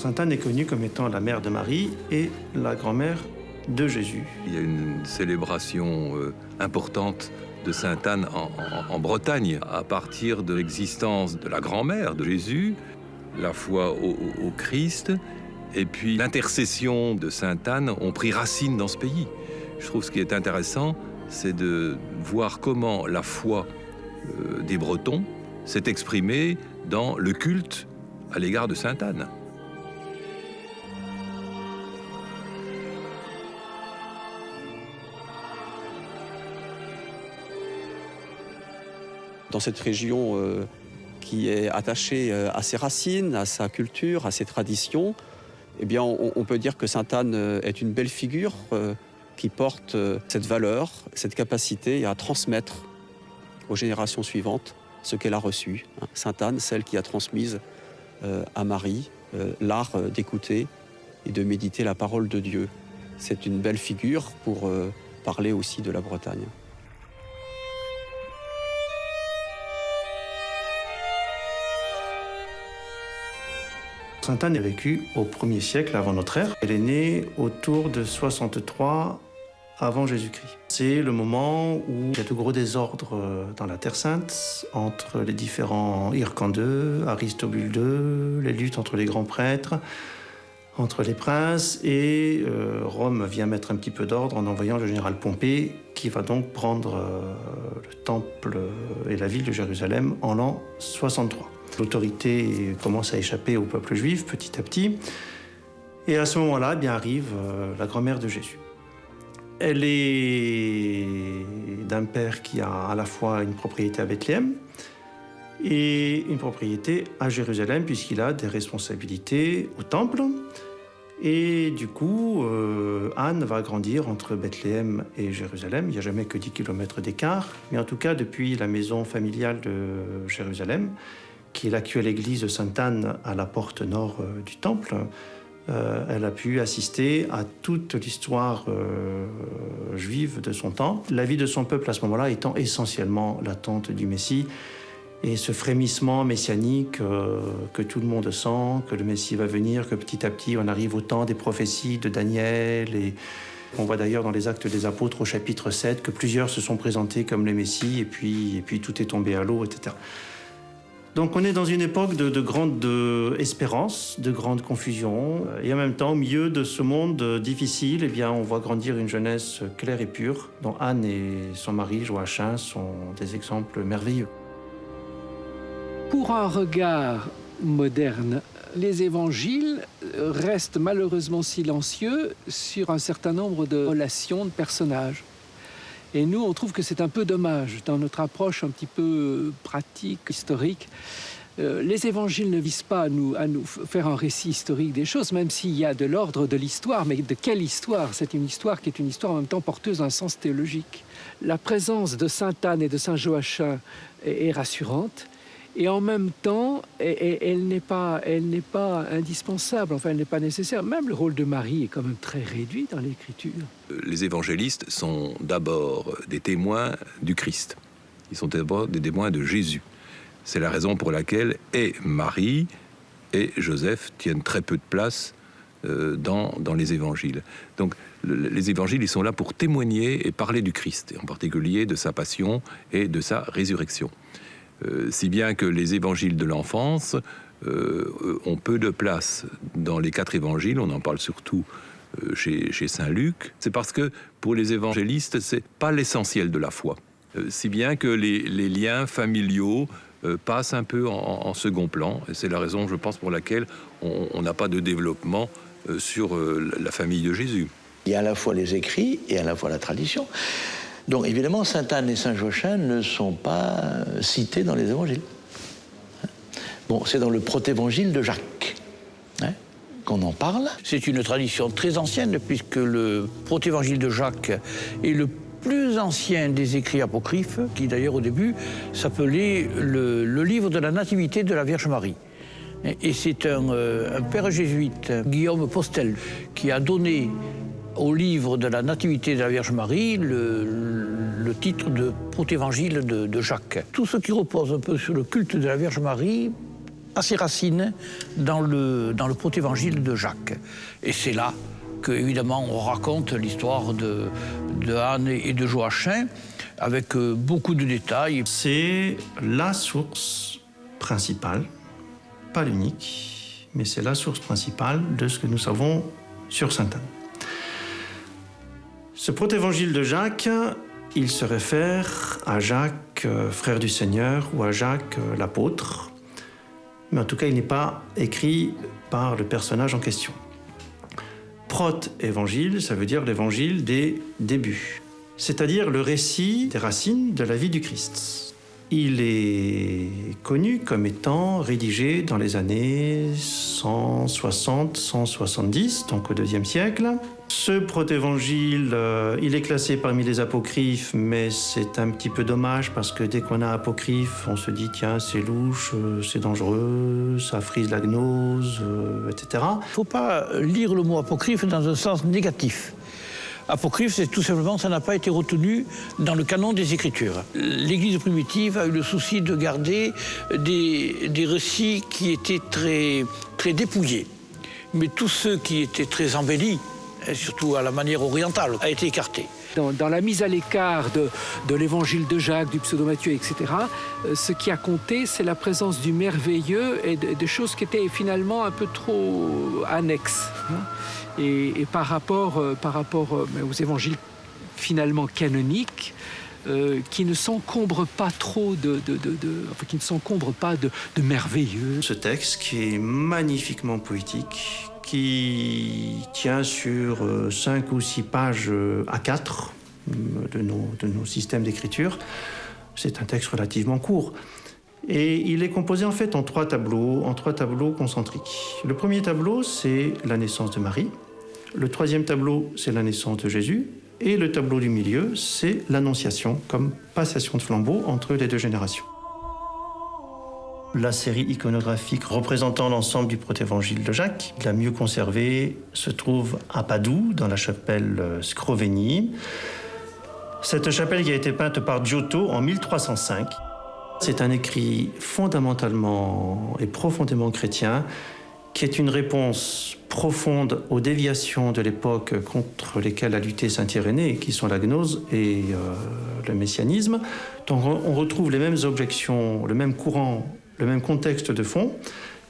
Sainte Anne est connue comme étant la mère de Marie et la grand-mère de Jésus. Il y a une célébration importante de Sainte Anne en Bretagne, à partir de l'existence de la grand-mère de Jésus, la foi au Christ, et puis l'intercession de Sainte Anne ont pris racine dans ce pays. Je trouve ce qui est intéressant, c'est de voir comment la foi des Bretons s'est exprimée dans le culte à l'égard de Sainte Anne. Dans cette région qui est attachée à ses racines, à sa culture, à ses traditions, eh bien, on peut dire que Sainte Anne est une belle figure qui porte cette valeur, cette capacité à transmettre aux générations suivantes ce qu'elle a reçu. Sainte Anne, celle qui a transmise à Marie l'art d'écouter et de méditer la parole de Dieu. C'est une belle figure pour parler aussi de la Bretagne. Sainte Anne a vécu au 1er siècle avant notre ère. Elle est née autour de 63 avant Jésus-Christ. C'est le moment où il y a de gros désordres dans la Terre Sainte, entre les différents Hircan II, Aristobule II, les luttes entre les grands prêtres, entre les princes, et Rome vient mettre un petit peu d'ordre en envoyant le général Pompée, qui va donc prendre le temple et la ville de Jérusalem en l'an 63. L'autorité commence à échapper au peuple juif petit à petit. Et à ce moment-là, bien arrive la grand-mère de Jésus. Elle est d'un père qui a à la fois une propriété à Bethléem et une propriété à Jérusalem, puisqu'il a des responsabilités au temple. Et du coup, Anne va grandir entre Bethléem et Jérusalem. Il n'y a jamais que 10 km d'écart. Mais en tout cas, depuis la maison familiale de Jérusalem, qui est l'actuelle église de Sainte Anne à la porte nord du temple, elle a pu assister à toute l'histoire juive de son temps. La vie de son peuple à ce moment-là étant essentiellement l'attente du Messie et ce frémissement messianique que tout le monde sent, que le Messie va venir, que petit à petit on arrive au temps des prophéties de Daniel. Et on voit d'ailleurs dans les Actes des Apôtres au chapitre 7 que plusieurs se sont présentés comme les Messies et puis tout est tombé à l'eau, etc. Donc on est dans une époque de grande espérance, de grande confusion, et en même temps, au milieu de ce monde difficile, eh bien, on voit grandir une jeunesse claire et pure, dont Anne et son mari, Joachim, sont des exemples merveilleux. Pour un regard moderne, les évangiles restent malheureusement silencieux sur un certain nombre de relations, de personnages. Et nous, on trouve que c'est un peu dommage dans notre approche un petit peu pratique, historique. Les évangiles ne visent pas à nous faire un récit historique des choses, même s'il y a de l'ordre de l'histoire. Mais de quelle histoire? C'est une histoire qui est une histoire en même temps porteuse d'un sens théologique. La présence de Sainte Anne et de Saint Joachim est rassurante. Et en même temps, elle n'est pas indispensable, enfin elle n'est pas nécessaire. Même le rôle de Marie est quand même très réduit dans l'Écriture. Les évangélistes sont d'abord des témoins du Christ. Ils sont d'abord des témoins de Jésus. C'est la raison pour laquelle et Marie et Joseph tiennent très peu de place dans les évangiles. Donc les évangiles, ils sont là pour témoigner et parler du Christ, et en particulier de sa passion et de sa résurrection. Si bien que les évangiles de l'enfance ont peu de place dans les 4 évangiles, on en parle surtout chez Saint Luc. C'est parce que pour les évangélistes, c'est pas l'essentiel de la foi. Si bien que les liens familiaux passent un peu en second plan. Et c'est la raison, je pense, pour laquelle on n'a pas de développement sur la famille de Jésus. Il y a à la fois les écrits et à la fois la tradition. Donc évidemment, Sainte Anne et Saint Joachim ne sont pas cités dans les évangiles. Bon, c'est dans le protévangile de Jacques qu'on en parle. C'est une tradition très ancienne, puisque le protévangile de Jacques est le plus ancien des écrits apocryphes, qui d'ailleurs au début s'appelait le livre de la Nativité de la Vierge Marie. Et c'est un père jésuite, Guillaume Postel, qui a donné au livre de la Nativité de la Vierge Marie le titre de protévangile de Jacques. Tout ce qui repose un peu sur le culte de la Vierge Marie a ses racines dans le protévangile de Jacques. Et c'est là que, évidemment, on raconte l'histoire de Anne et de Joachim avec beaucoup de détails. C'est la source principale, pas l'unique, mais c'est la source principale de ce que nous savons sur sainte Anne. Ce protévangile de Jacques, il se réfère à Jacques, frère du Seigneur, ou à Jacques, l'apôtre. Mais en tout cas, il n'est pas écrit par le personnage en question. Prote-évangile, ça veut dire l'évangile des débuts, c'est-à-dire le récit des racines de la vie du Christ. Il est connu comme étant rédigé dans les années 160-170, donc au IIe siècle. Ce protévangile, il est classé parmi les apocryphes, mais c'est un petit peu dommage parce que dès qu'on a apocryphe, on se dit tiens, c'est louche, c'est dangereux, ça frise la gnose, etc. Il ne faut pas lire le mot apocryphe dans un sens négatif. Apocryphe, c'est tout simplement, ça n'a pas été retenu dans le canon des Écritures. L'Église primitive a eu le souci de garder des récits qui étaient très, très dépouillés. Mais tous ceux qui étaient très embellis, et surtout à la manière orientale, a été écarté. Dans la mise à l'écart de l'évangile de Jacques, du pseudo-Matthieu, etc., ce qui a compté, c'est la présence du merveilleux et de choses qui étaient finalement un peu trop annexes. Et par rapport aux évangiles finalement canoniques, qui ne s'encombrent pas trop qui ne s'encombrent pas de merveilleux. Ce texte qui est magnifiquement poétique, qui tient sur 5 ou 6 pages A4 de nos systèmes d'écriture. C'est un texte relativement court. Et il est composé en fait en 3 tableaux concentriques. Le premier tableau, c'est la naissance de Marie. Le 3e tableau, c'est la naissance de Jésus. Et le tableau du milieu, c'est l'Annonciation, comme passation de flambeau entre les 2 générations. La série iconographique représentant l'ensemble du protévangile de Jacques, la mieux conservée, se trouve à Padoue, dans la chapelle Scrovegni. Cette chapelle qui a été peinte par Giotto en 1305. C'est un écrit fondamentalement et profondément chrétien, qui est une réponse profonde aux déviations de l'époque contre lesquelles a lutté saint Irénée, qui sont la gnose et le messianisme. Donc on retrouve les mêmes objections, le même courant, le même contexte de fond.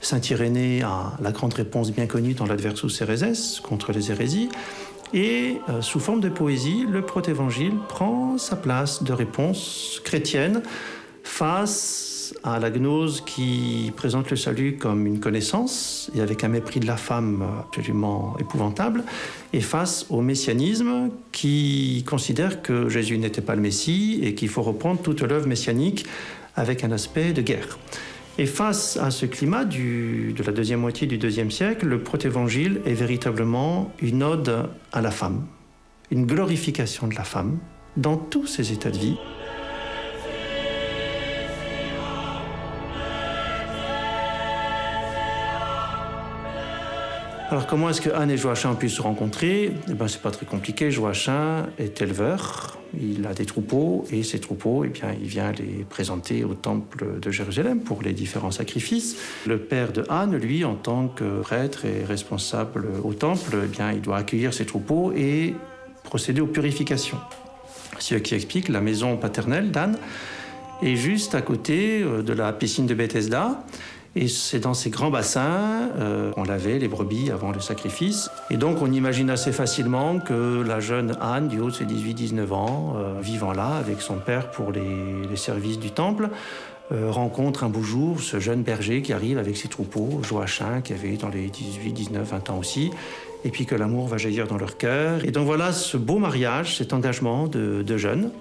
Saint Irénée a la grande réponse bien connue dans l'Adversus Héréses contre les hérésies. Et sous forme de poésie, le protévangile prend sa place de réponse chrétienne face à la gnose qui présente le salut comme une connaissance et avec un mépris de la femme absolument épouvantable, et face au messianisme qui considère que Jésus n'était pas le Messie et qu'il faut reprendre toute l'œuvre messianique avec un aspect de guerre. Et face à ce climat de la deuxième moitié du IIe siècle, le protévangile est véritablement une ode à la femme, une glorification de la femme dans tous ses états de vie. Alors comment est-ce que Anne et Joachim ont pu se rencontrer ? Eh bien, c'est pas très compliqué. Joachim est éleveur, il a des troupeaux, et ces troupeaux, eh bien, il vient les présenter au temple de Jérusalem pour les différents sacrifices. Le père de Anne, lui, en tant que prêtre et responsable au temple, eh bien, il doit accueillir ses troupeaux et procéder aux purifications. Ce qui explique la maison paternelle d'Anne est juste à côté de la piscine de Bethesda. Et c'est dans ces grands bassins qu'on lavait les brebis avant le sacrifice. Et donc on imagine assez facilement que la jeune Anne, du haut de ses 18-19 ans, vivant là avec son père pour les services du temple, rencontre un beau jour ce jeune berger qui arrive avec ses troupeaux, Joachim, qui avait dans les 18, 19, 20 ans aussi, et puis que l'amour va jaillir dans leur cœur. Et donc voilà ce beau mariage, cet engagement de jeunes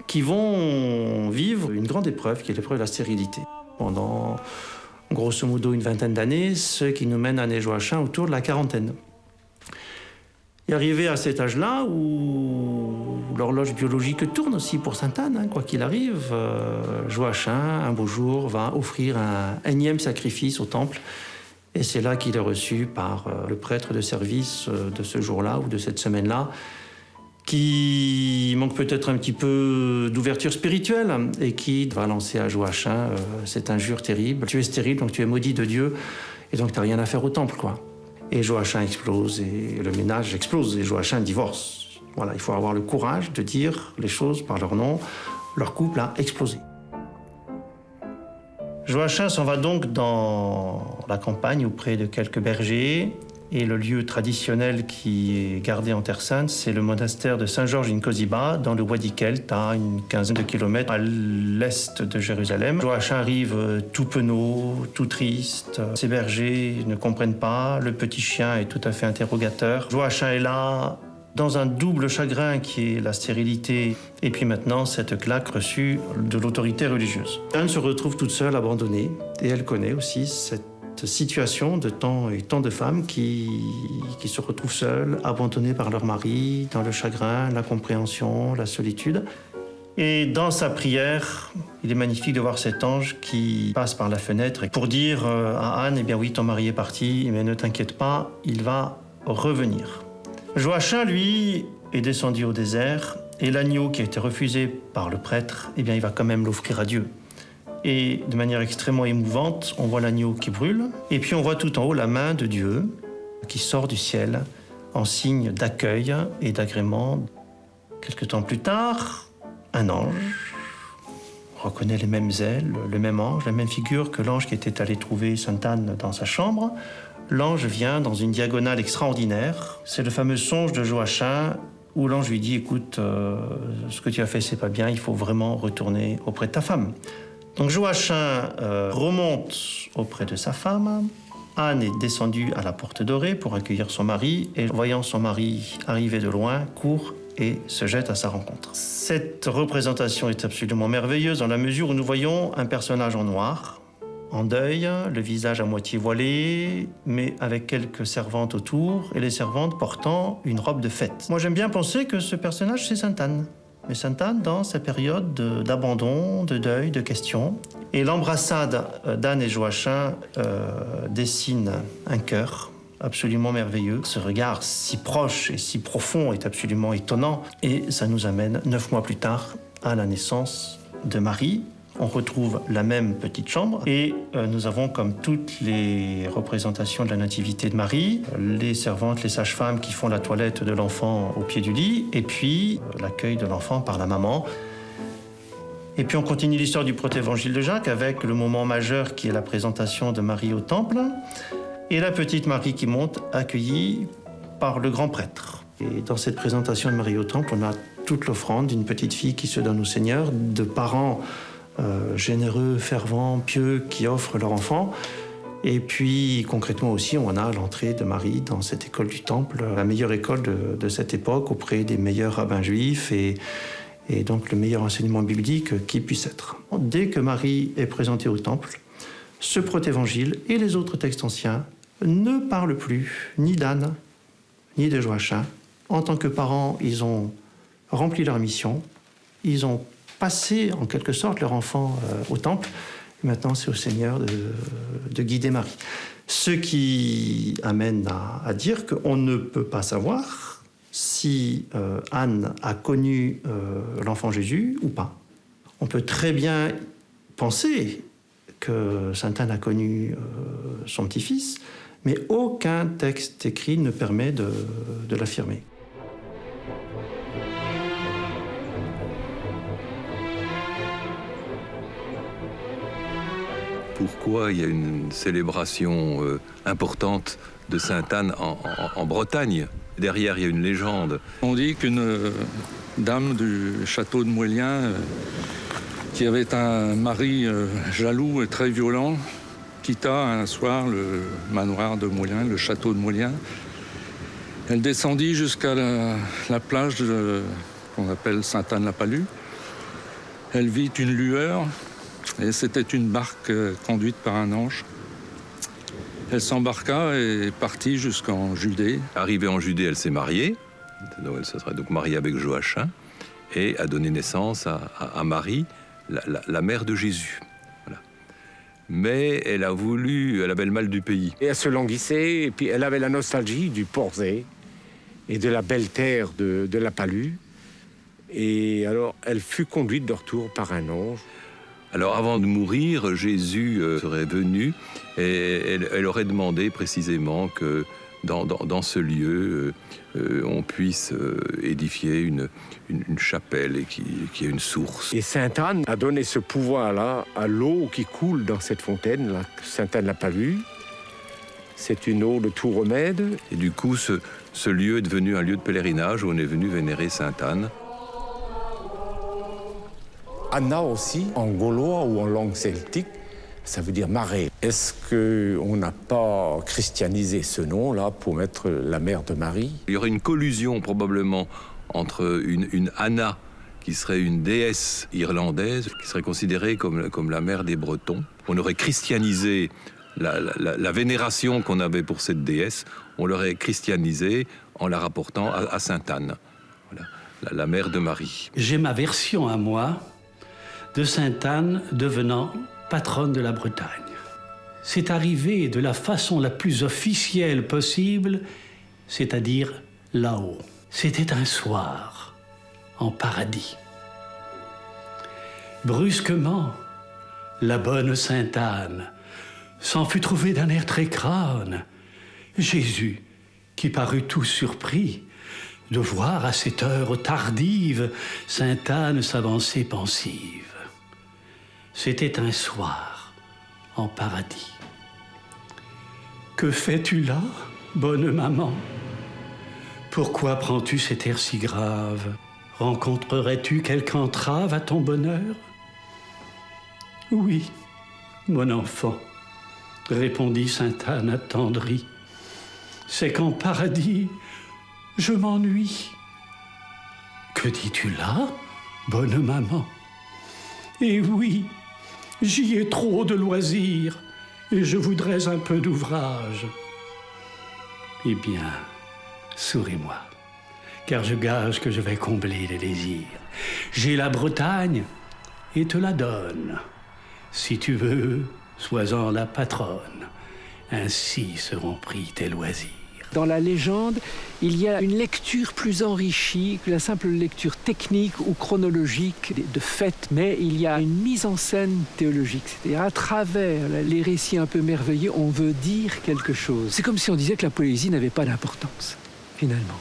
qui vont vivre une grande épreuve, qui est l'épreuve de la stérilité. Pendant grosso modo une vingtaine d'années, ce qui nous mène Anne et Joachim autour de la quarantaine. Et arrivé à cet âge-là, où l'horloge biologique tourne aussi pour sainte Anne, quoi qu'il arrive, Joachim, un beau jour, va offrir un énième sacrifice au temple. Et c'est là qu'il est reçu par le prêtre de service de ce jour-là ou de cette semaine-là, qui manque peut-être un petit peu d'ouverture spirituelle et qui va lancer à Joachim cette injure terrible. Tu es stérile, donc tu es maudit de Dieu, et donc tu n'as rien à faire au temple, quoi. Et Joachim explose, et le ménage explose, et Joachim divorce. Voilà, il faut avoir le courage de dire les choses par leur nom. Leur couple a explosé. Joachim s'en va donc dans la campagne auprès de quelques bergers. Et le lieu traditionnel qui est gardé en Terre Sainte, c'est le monastère de Saint-Georges in Kosiba, dans le Wadi Kelt, à une quinzaine de kilomètres à l'est de Jérusalem. Joachim arrive tout penaud, tout triste. Ses bergers ne comprennent pas. Le petit chien est tout à fait interrogateur. Joachim est là dans un double chagrin qui est la stérilité et puis maintenant cette claque reçue de l'autorité religieuse. Anne se retrouve toute seule, abandonnée, et elle connaît aussi cette situation de tant et tant de femmes qui se retrouvent seules, abandonnées par leur mari, dans le chagrin, l'incompréhension, la solitude. Et dans sa prière, il est magnifique de voir cet ange qui passe par la fenêtre pour dire à Anne, eh bien oui, ton mari est parti, mais ne t'inquiète pas, il va revenir. Joachim, lui, est descendu au désert, et l'agneau qui a été refusé par le prêtre, eh bien il va quand même l'offrir à Dieu. Et de manière extrêmement émouvante, on voit l'agneau qui brûle, et puis on voit tout en haut la main de Dieu qui sort du ciel en signe d'accueil et d'agrément. Quelque temps plus tard, un ange reconnaît les mêmes ailes, le même ange, la même figure que l'ange qui était allé trouver Sainte Anne dans sa chambre. L'ange vient dans une diagonale extraordinaire. C'est le fameux songe de Joachim où l'ange lui dit « Écoute, ce que tu as fait, c'est pas bien, il faut vraiment retourner auprès de ta femme. » Donc Joachim remonte auprès de sa femme. Anne est descendue à la porte dorée pour accueillir son mari et voyant son mari arriver de loin, court et se jette à sa rencontre. Cette représentation est absolument merveilleuse dans la mesure où nous voyons un personnage en noir, en deuil, le visage à moitié voilé, mais avec quelques servantes autour et les servantes portant une robe de fête. Moi j'aime bien penser que ce personnage c'est Sainte Anne. Mais Sainte Anne dans sa période d'abandon, de deuil, de questions. Et l'embrassade d'Anne et Joachim dessine un cœur absolument merveilleux. Ce regard si proche et si profond est absolument étonnant. Et ça nous amène 9 mois plus tard à la naissance de Marie. On retrouve la même petite chambre et nous avons, comme toutes les représentations de la nativité de Marie, les servantes, les sages-femmes qui font la toilette de l'enfant au pied du lit et puis l'accueil de l'enfant par la maman. Et puis on continue l'histoire du protévangile de Jacques avec le moment majeur qui est la présentation de Marie au temple et la petite Marie qui monte accueillie par le grand prêtre. Et dans cette présentation de Marie au temple, on a toute l'offrande d'une petite fille qui se donne au Seigneur, de parents généreux, fervents, pieux, qui offrent leur enfant. Et puis, concrètement aussi, on a l'entrée de Marie dans cette école du Temple, la meilleure école de cette époque, auprès des meilleurs rabbins juifs et donc le meilleur enseignement biblique qui puisse être. Dès que Marie est présentée au Temple, ce protévangile et les autres textes anciens ne parlent plus ni d'Anne, ni de Joachim. En tant que parents, ils ont rempli leur mission, ils ont passer en quelque sorte leur enfant au temple. Et maintenant, c'est au Seigneur de guider Marie. Ce qui amène à dire qu'on ne peut pas savoir si Anne a connu l'enfant Jésus ou pas. On peut très bien penser que Sainte Anne a connu son petit-fils, mais aucun texte écrit ne permet de l'affirmer. Pourquoi il y a une célébration importante de Sainte Anne en Bretagne? Derrière, il y a une légende. On dit qu'une dame du château de Moëlien, qui avait un mari jaloux et très violent, quitta un soir le manoir de Moëlien, le château de Moëlien. Elle descendit jusqu'à la plage qu'on appelle Sainte-Anne-la-Palue. Elle vit une lueur. Et c'était une barque conduite par un ange. Elle s'embarqua et partit jusqu'en Judée. Arrivée en Judée, elle s'est mariée. Donc elle se serait donc mariée avec Joachim et a donné naissance à Marie, la mère de Jésus. Voilà. Mais elle avait le mal du pays. Et elle se languissait, et puis elle avait la nostalgie du Porzé. et de la belle terre de la Palue. Et alors, elle fut conduite de retour par un ange. Alors avant de mourir, Jésus serait venu et elle aurait demandé précisément que dans ce lieu, on puisse édifier une chapelle et qu'il y ait une source. Et Sainte Anne a donné ce pouvoir-là à l'eau qui coule dans cette fontaine, là, Sainte Anne la Palue. C'est une eau de tout remède. Et du coup, ce lieu est devenu un lieu de pèlerinage où on est venu vénérer Sainte Anne. Anna aussi, en gaulois ou en langue celtique, ça veut dire marée. Est-ce qu'on n'a pas christianisé ce nom-là pour mettre la mère de Marie? Il y aurait une collusion probablement entre une Anna, qui serait une déesse irlandaise, qui serait considérée comme la mère des Bretons. On aurait christianisé la vénération qu'on avait pour cette déesse, on l'aurait christianisée en la rapportant à Sainte Anne, voilà, la mère de Marie. J'ai ma version à moi de Sainte Anne devenant patronne de la Bretagne. C'est arrivé de la façon la plus officielle possible, c'est-à-dire là-haut. C'était un soir, en paradis. Brusquement, la bonne Sainte Anne s'en fut trouvée d'un air très crâne. Jésus, qui parut tout surpris de voir à cette heure tardive Sainte Anne s'avancer pensive. C'était un soir en paradis. Que fais-tu là, bonne maman? Pourquoi prends-tu cet air si grave? Rencontrerais-tu quelque entrave à ton bonheur? Oui, mon enfant, répondit Sainte Anne attendrie. C'est qu'en paradis, je m'ennuie. Que dis-tu là, bonne maman? Eh oui, j'y ai trop de loisirs et je voudrais un peu d'ouvrage. Eh bien, souris-moi, car je gage que je vais combler les désirs. J'ai la Bretagne et te la donne. Si tu veux, sois-en la patronne. Ainsi seront pris tes loisirs. Dans la légende, il y a une lecture plus enrichie que la simple lecture technique ou chronologique de faits, mais il y a une mise en scène théologique. C'est-à-dire, à travers les récits un peu merveilleux, on veut dire quelque chose. C'est comme si on disait que la poésie n'avait pas d'importance, finalement.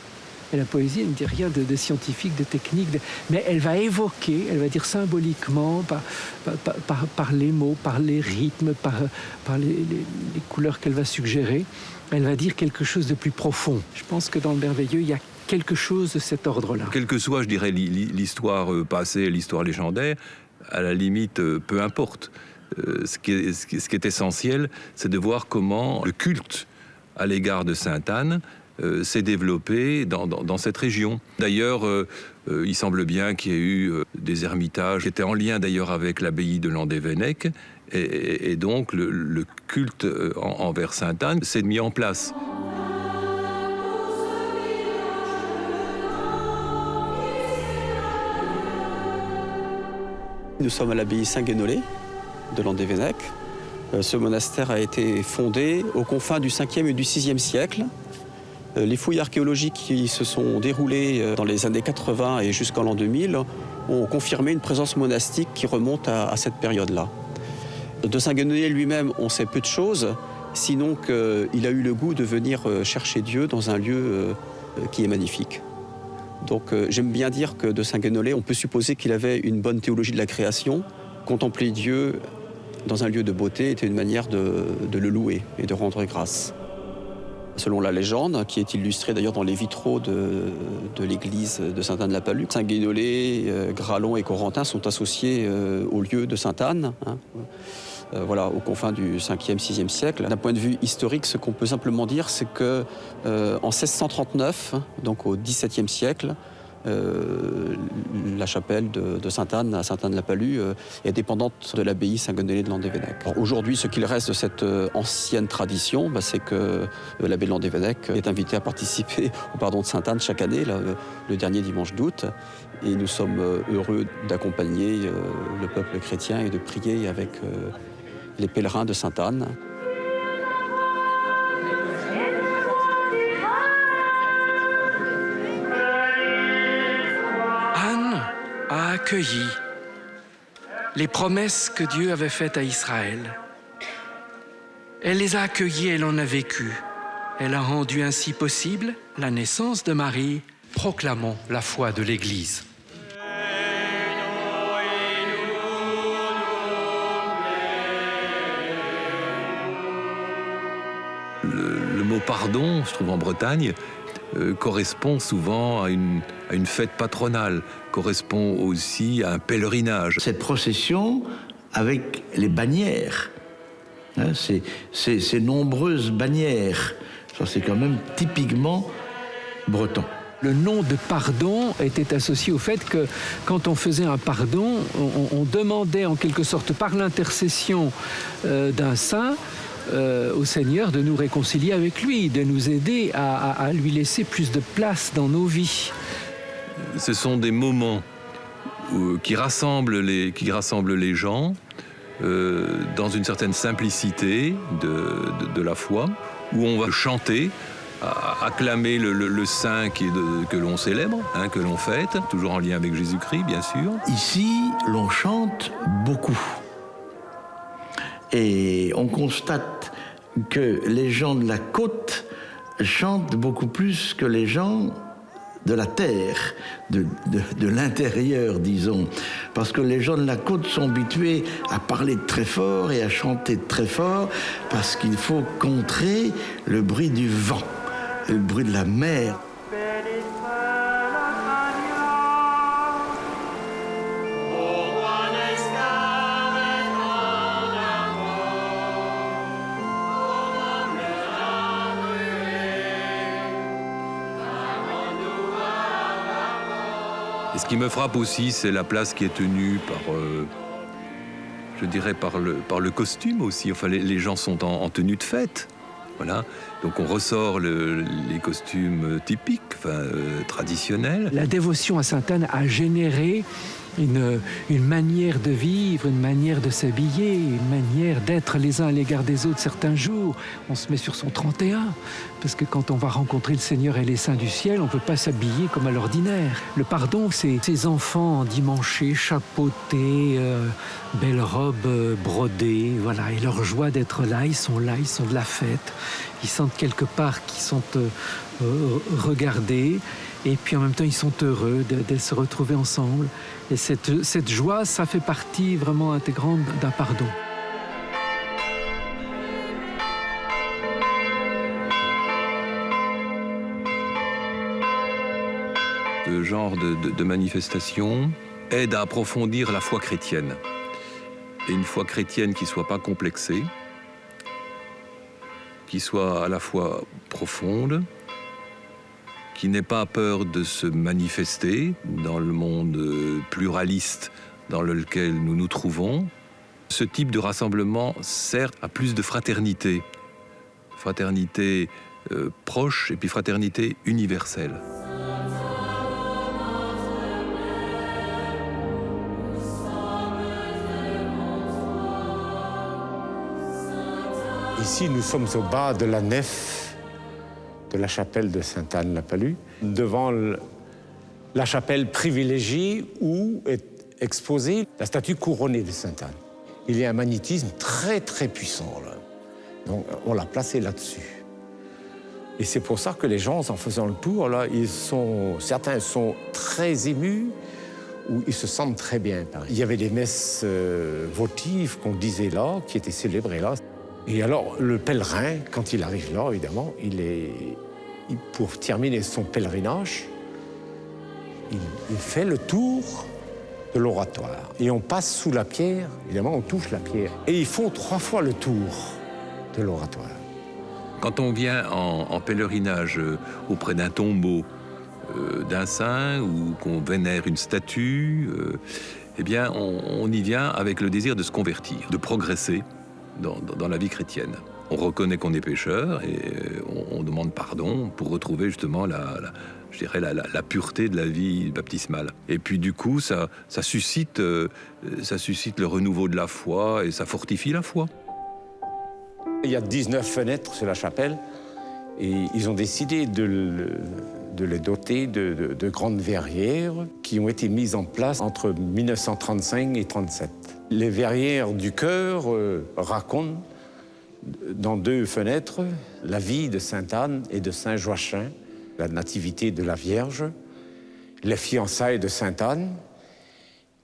Et la poésie ne dit rien de scientifique, de technique, mais elle va évoquer, elle va dire symboliquement, par les mots, par les rythmes, par les couleurs qu'elle va suggérer, elle va dire quelque chose de plus profond. Je pense que dans le merveilleux, il y a quelque chose de cet ordre-là. Quelle que soit, je dirais, l'histoire passée, l'histoire légendaire, à la limite, peu importe. Ce qui est essentiel, c'est de voir comment le culte à l'égard de Sainte Anne s'est développé dans cette région. D'ailleurs, il semble bien qu'il y ait eu des ermitages qui étaient en lien d'ailleurs avec l'abbaye de Landévennec, et donc le culte envers Sainte Anne s'est mis en place. Nous sommes à l'abbaye Saint-Guénolé de Landévennec. Ce monastère a été fondé aux confins du 5e et du 6e siècle. Les fouilles archéologiques qui se sont déroulées dans les années 80 et jusqu'en l'an 2000 ont confirmé une présence monastique qui remonte à cette période-là. De Saint-Guénolé lui-même, on sait peu de choses, sinon qu'il a eu le goût de venir chercher Dieu dans un lieu qui est magnifique. Donc j'aime bien dire que de Saint-Guénolé, on peut supposer qu'il avait une bonne théologie de la création. Contempler Dieu dans un lieu de beauté était une manière de le louer et de rendre grâce. Selon la légende, qui est illustrée d'ailleurs dans les vitraux de l'église de Sainte-Anne-la-Palue, Saint-Guénolé, Gralon et Corentin sont associés au lieu de Sainte-Anne, voilà, aux confins du 5e, 6e siècle. D'un point de vue historique, ce qu'on peut simplement dire, c'est que en 1639, donc au XVIIe siècle, la chapelle de Sainte-Anne à Sainte-Anne-la-Palue est dépendante de l'abbaye Saint-Guénolé de Landévennec. Aujourd'hui, ce qu'il reste de cette ancienne tradition, c'est que l'abbé de Landévennec est invité à participer au pardon de Sainte-Anne chaque année, le dernier dimanche d'août. Et nous sommes heureux d'accompagner le peuple chrétien et de prier avec les pèlerins de Sainte-Anne. recueilli les promesses que Dieu avait faites à Israël. Elle les a accueillies, elle en a vécu. Elle a rendu ainsi possible la naissance de Marie. Proclamons la foi de l'Église. Le mot pardon, je trouve en Bretagne, correspond souvent à une fête patronale, correspond aussi à un pèlerinage. Cette procession avec les bannières, hein, ces nombreuses bannières, ça c'est quand même typiquement breton. Le nom de pardon était associé au fait que quand on faisait un pardon, on demandait en quelque sorte par l'intercession d'un saint au Seigneur de nous réconcilier avec lui, de nous aider à lui laisser plus de place dans nos vies. Ce sont des moments qui rassemblent les gens dans une certaine simplicité de la foi, où on va chanter, acclamer le saint que l'on célèbre, hein, que l'on fête, toujours en lien avec Jésus-Christ, bien sûr. Ici, l'on chante beaucoup. Et on constate que les gens de la côte chantent beaucoup plus que les gens de la terre, de l'intérieur, disons. Parce que les gens de la côte sont habitués à parler très fort et à chanter très fort, parce qu'il faut contrer le bruit du vent, le bruit de la mer. Et ce qui me frappe aussi, c'est la place qui est tenue par le costume aussi. Enfin, les gens sont en tenue de fête. Voilà. Donc on ressort les costumes typiques, traditionnels. La dévotion à Sainte Anne a généré une manière de vivre, une manière de s'habiller, une manière d'être les uns à l'égard des autres certains jours. On se met sur son 31, parce que quand on va rencontrer le Seigneur et les saints du ciel, on ne peut pas s'habiller comme à l'ordinaire. Le pardon, c'est ces enfants endimanchés, chapeautés, belles robes brodées, voilà. Et leur joie d'être là, ils sont de la fête. Ils sentent quelque part qu'ils sont regardés. Et puis en même temps, ils sont heureux de se retrouver ensemble. Et cette joie, ça fait partie vraiment intégrante d'un pardon. Ce genre de manifestation aide à approfondir la foi chrétienne. Et une foi chrétienne qui ne soit pas complexée, qui soit à la fois profonde, qui n'ait pas peur de se manifester dans le monde pluraliste dans lequel nous nous trouvons. Ce type de rassemblement sert à plus de fraternité. Fraternité proche et puis fraternité universelle. Ici, nous sommes au bas de la nef de la chapelle de Sainte-Anne-la-Palud, devant la chapelle privilégiée où est exposée la statue couronnée de Sainte-Anne. Il y a un magnétisme très très puissant là. Donc on l'a placé là-dessus. Et c'est pour ça que les gens, en faisant le tour, là, certains sont très émus ou ils se sentent très bien. Il y avait des messes votives qu'on disait là, qui étaient célébrées là. Et alors, le pèlerin, quand il arrive là, évidemment, pour terminer son pèlerinage, il fait le tour de l'oratoire. Et on passe sous la pierre, évidemment, on touche la pierre. Et ils font 3 fois le tour de l'oratoire. Quand on vient en pèlerinage auprès d'un tombeau d'un saint ou qu'on vénère une statue, eh bien, on y vient avec le désir de se convertir, de progresser dans la vie chrétienne. On reconnaît qu'on est pécheur et on demande pardon pour retrouver justement la pureté de la vie baptismale. Et puis du coup, ça suscite le renouveau de la foi et ça fortifie la foi. Il y a 19 fenêtres sur la chapelle et ils ont décidé de les doter de grandes verrières qui ont été mises en place entre 1935 et 1937. Les verrières du chœur racontent dans 2 fenêtres la vie de Sainte-Anne et de Saint-Joachim, la nativité de la Vierge, les fiançailles de Sainte-Anne.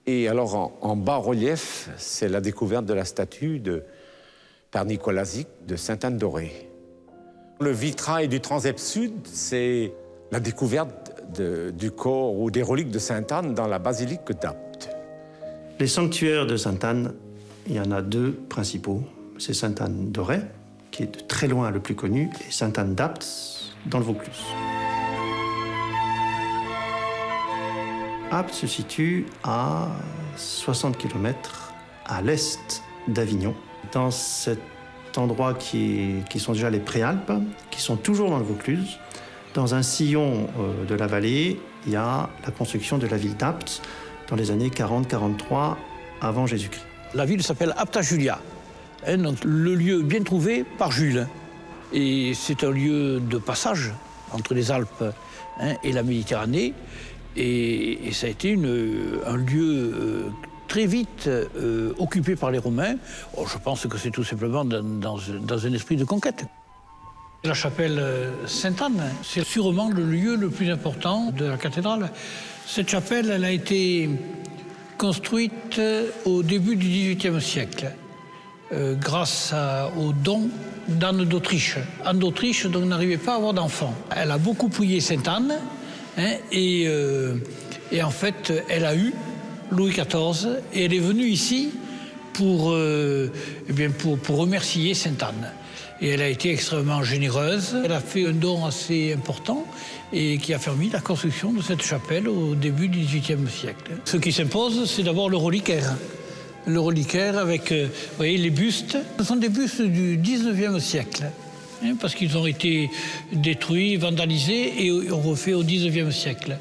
Et alors en bas-relief, c'est la découverte de la statue de Père Nicolasique de Sainte-Anne dorée. Le vitrail du transept sud, c'est la découverte du corps ou des reliques de Sainte-Anne dans la basilique d'Apt. Les sanctuaires de Sainte-Anne, il y en a 2 principaux. C'est Sainte-Anne dorée, qui est de très loin le plus connu, et Sainte-Anne d'Apt, dans le Vaucluse. Apt se situe à 60 km à l'est d'Avignon, dans cet endroit qui sont déjà les Préalpes, qui sont toujours dans le Vaucluse. Dans un sillon de la vallée, il y a la construction de la ville d'Apt dans les années 40-43 avant Jésus-Christ. La ville s'appelle Apta Julia, donc le lieu bien trouvé par Jules. Et c'est un lieu de passage entre les Alpes et la Méditerranée. Et ça a été un lieu très vite occupé par les Romains. Oh, je pense que c'est tout simplement dans un esprit de conquête. La chapelle Sainte-Anne, c'est sûrement le lieu le plus important de la cathédrale. Cette chapelle, elle a été construite au début du XVIIIe siècle, grâce aux dons d'Anne d'Autriche. Anne d'Autriche donc n'arrivait pas à avoir d'enfants. Elle a beaucoup prié Sainte-Anne, et en fait, elle a eu Louis XIV, et elle est venue ici pour remercier Sainte-Anne. Et elle a été extrêmement généreuse. Elle a fait un don assez important et qui a permis la construction de cette chapelle au début du XVIIIe siècle. Ce qui s'impose, c'est d'abord le reliquaire. Le reliquaire avec, vous voyez, les bustes. Ce sont des bustes du XIXe siècle, parce qu'ils ont été détruits, vandalisés et refaits au XIXe siècle.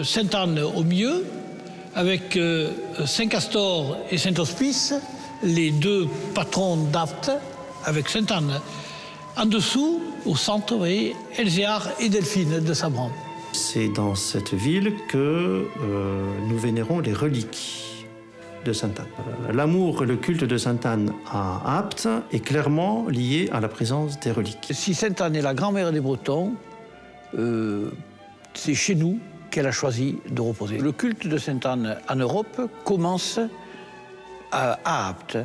Sainte-Anne au milieu, avec Saint-Castor et Saint-Hospice, les 2 patrons d'Apt, avec Sainte-Anne. En dessous, au centre, vous voyez, Elzéar et Delphine de Sabran. C'est dans cette ville que nous vénérons les reliques de Sainte-Anne. L'amour et le culte de Sainte-Anne à Apt est clairement lié à la présence des reliques. Si Sainte-Anne est la grand-mère des Bretons, c'est chez nous qu'elle a choisi de reposer. Le culte de Sainte-Anne en Europe commence à Apt.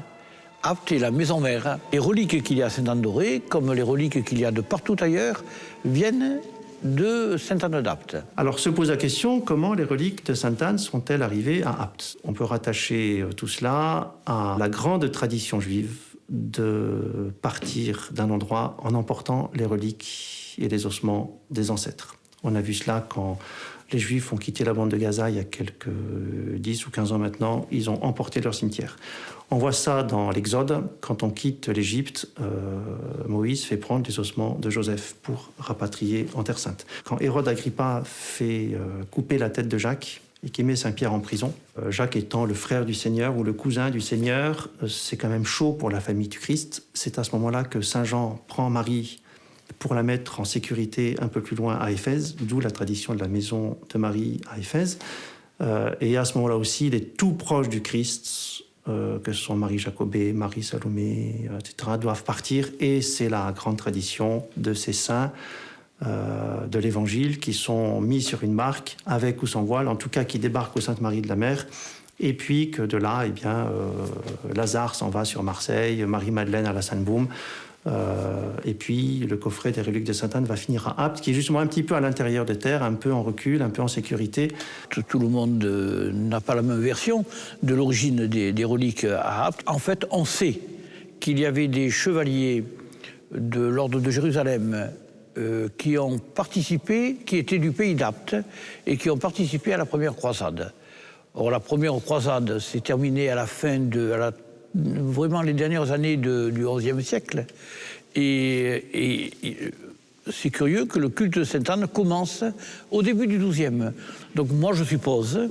Apt est la maison mère. Les reliques qu'il y a à Sainte-Anne-d'Orée, comme les reliques qu'il y a de partout ailleurs, viennent de Sainte-Anne d'Apt. Alors se pose la question, comment les reliques de Sainte-Anne sont-elles arrivées à Apt? On peut rattacher tout cela à la grande tradition juive de partir d'un endroit en emportant les reliques et les ossements des ancêtres. On a vu cela quand les Juifs ont quitté la bande de Gaza il y a quelques 10 ou 15 ans maintenant, ils ont emporté leur cimetière. On voit ça dans l'Exode, quand on quitte l'Égypte, Moïse fait prendre les ossements de Joseph pour rapatrier en Terre Sainte. Quand Hérode Agrippa fait couper la tête de Jacques et qui met Saint-Pierre en prison, Jacques étant le frère du Seigneur ou le cousin du Seigneur, c'est quand même chaud pour la famille du Christ. C'est à ce moment-là que Saint Jean prend Marie pour la mettre en sécurité un peu plus loin à Éphèse, d'où la tradition de la maison de Marie à Éphèse. Et à ce moment-là aussi, les tout proches du Christ, que ce sont Marie Jacobée, Marie Salomé, etc., doivent partir. Et c'est la grande tradition de ces saints de l'Évangile qui sont mis sur une barque, avec ou sans voile, en tout cas qui débarquent au Sainte-Marie de la Mer. Et puis que de là, Lazare s'en va sur Marseille, Marie-Madeleine à la Sainte-Baume. Et puis le coffret des reliques de Sainte-Anne va finir à Apt, qui est justement un petit peu à l'intérieur des terres, un peu en recul, un peu en sécurité. Tout le monde n'a pas la même version de l'origine des reliques à Apt. En fait, on sait qu'il y avait des chevaliers de l'ordre de Jérusalem qui ont participé, qui étaient du pays d'Apt, et qui ont participé à la première croisade. Or, la première croisade s'est terminée à la fin vraiment les dernières années du XIe siècle. Et c'est curieux que le culte de Sainte-Anne commence au début du XIIe. Donc moi, je suppose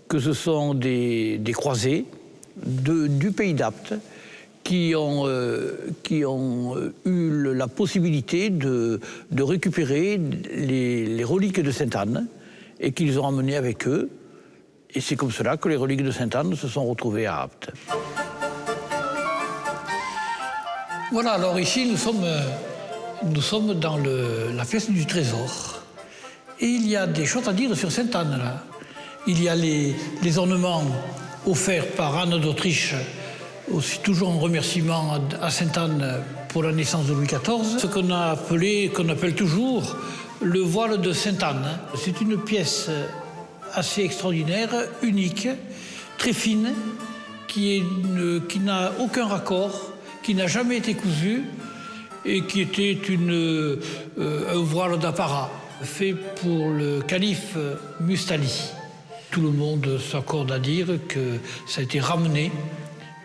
que ce sont des croisés du pays d'Apt qui ont eu la possibilité de récupérer les reliques de Sainte-Anne et qu'ils ont emmenées avec eux. Et c'est comme cela que les reliques de Sainte-Anne se sont retrouvées à Apt. Voilà, alors ici nous sommes dans la pièce du trésor. Et il y a des choses à dire sur Sainte-Anne, là. Il y a les ornements offerts par Anne d'Autriche, aussi toujours en remerciement à Sainte-Anne pour la naissance de Louis XIV, ce qu'on appelle toujours le voile de Sainte-Anne. C'est une pièce assez extraordinaire, unique, très fine, qui n'a aucun raccord, qui n'a jamais été cousue et qui était un voile d'apparat fait pour le calife Mustali. Tout le monde s'accorde à dire que ça a été ramené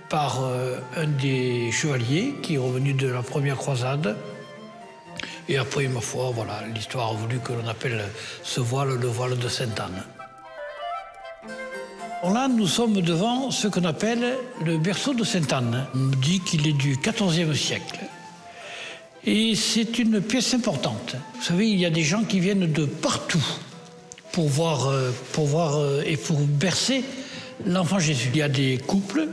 par un des chevaliers qui est revenu de la première croisade. Et après, ma foi, voilà, l'histoire a voulu que l'on appelle ce voile le voile de Sainte-Anne. Là, nous sommes devant ce qu'on appelle le berceau de Sainte-Anne. On dit qu'il est du XIVe siècle. Et c'est une pièce importante. Vous savez, il y a des gens qui viennent de partout pour voir et pour bercer l'enfant Jésus. Il y a des couples,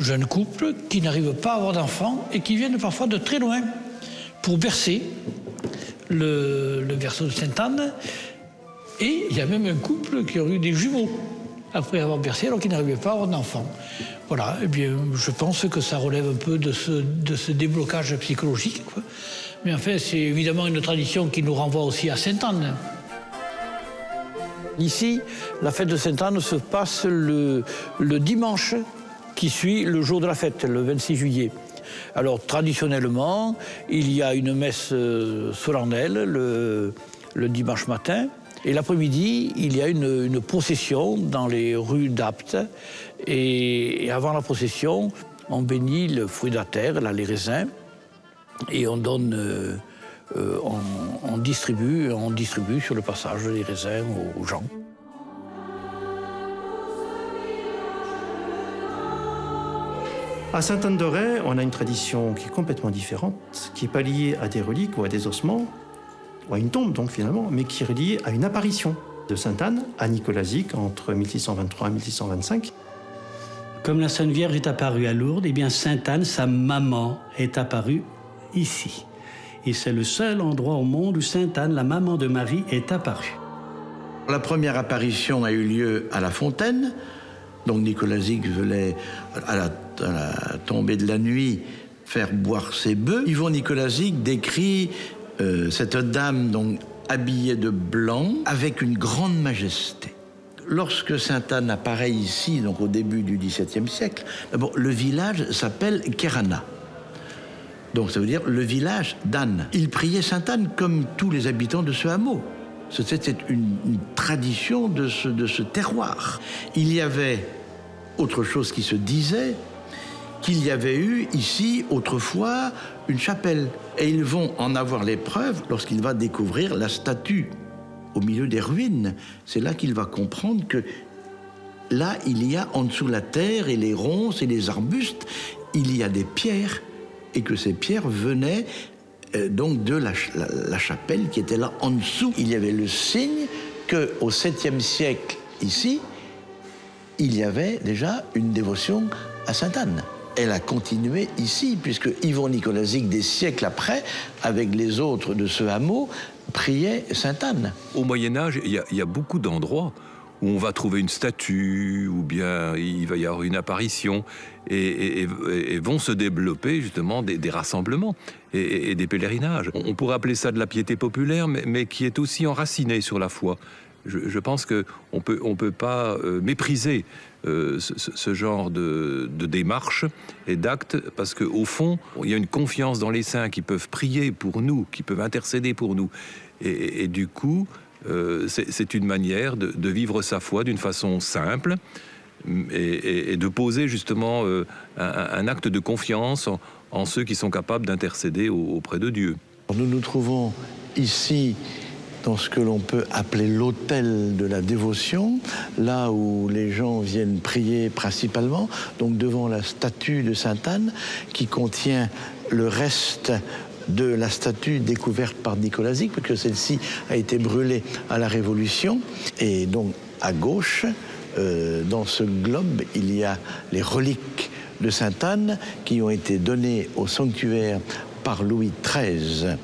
jeunes couples, qui n'arrivent pas à avoir d'enfants et qui viennent parfois de très loin pour bercer le berceau de Sainte-Anne. Et il y a même un couple qui a eu des jumeaux après avoir bercé alors qu'ils n'arrivaient pas à avoir d'enfants. Voilà, eh bien, je pense que ça relève un peu de ce déblocage psychologique, quoi. Mais enfin, c'est évidemment une tradition qui nous renvoie aussi à Sainte-Anne. Ici, la fête de Sainte-Anne se passe le dimanche qui suit le jour de la fête, le 26 juillet. Alors, traditionnellement, il y a une messe solennelle le dimanche matin. Et l'après-midi, il y a une procession dans les rues d'Apt. Et avant la procession, on bénit le fruit de la terre, là, les raisins, et on donne, on distribue sur le passage les raisins aux gens. À Sainte-Anne-d'Auray, on a une tradition qui est complètement différente, qui n'est pas liée à des reliques ou à des ossements, ou à une tombe donc finalement, mais qui est liée à une apparition de Sainte-Anne à Nicolas-Zic entre 1623 et 1625. Comme la Sainte Vierge est apparue à Lourdes, eh bien Sainte-Anne, sa maman, est apparue ici. Et c'est le seul endroit au monde où Sainte-Anne, la maman de Marie, est apparue. La première apparition a eu lieu à La Fontaine. Donc Nicolas-Zic venait à la tombée de la nuit faire boire ses bœufs. Yvon Nicolas-Zic décrit cette dame donc habillée de blanc avec une grande majesté. Lorsque Sainte-Anne apparaît ici, donc au début du XVIIe siècle, d'abord le village s'appelle Kerana. Donc ça veut dire le village d'Anne. Il priait Sainte-Anne comme tous les habitants de ce hameau. C'était une tradition de ce terroir. Il y avait autre chose qui se disait, qu'il y avait eu ici autrefois une chapelle. Et ils vont en avoir les preuves lorsqu'il va découvrir la statue au milieu des ruines. C'est là qu'il va comprendre que là, il y a en dessous la terre et les ronces et les arbustes, il y a des pierres et que ces pierres venaient donc de la chapelle qui était là en dessous. Il y avait le signe qu'au 7e siècle, ici, il y avait déjà une dévotion à Sainte-Anne. Elle a continué ici, puisque Yvon Nicolas-Zic, des siècles après, avec les autres de ce hameau, priait Sainte-Anne. Au Moyen-Âge, il y a beaucoup d'endroits où on va trouver une statue, ou bien il va y avoir une apparition, et vont se développer justement des rassemblements et des pèlerinages. On pourrait appeler ça de la piété populaire, mais qui est aussi enracinée sur la foi. Je pense qu'on peut pas mépriser ce genre de démarche et d'actes, parce qu'au fond, il y a une confiance dans les saints qui peuvent prier pour nous, qui peuvent intercéder pour nous. Et du coup, c'est une manière de vivre sa foi d'une façon simple et de poser justement un acte de confiance en ceux qui sont capables d'intercéder auprès de Dieu. Nous nous trouvons ici dans ce que l'on peut appeler l'autel de la dévotion, là où les gens viennent prier principalement, donc devant la statue de Sainte Anne, qui contient le reste de la statue découverte par Nicolas Zic, parce que celle-ci a été brûlée à la Révolution. Et donc, à gauche, dans ce globe, il y a les reliques de Sainte Anne qui ont été données au sanctuaire par Louis XIII,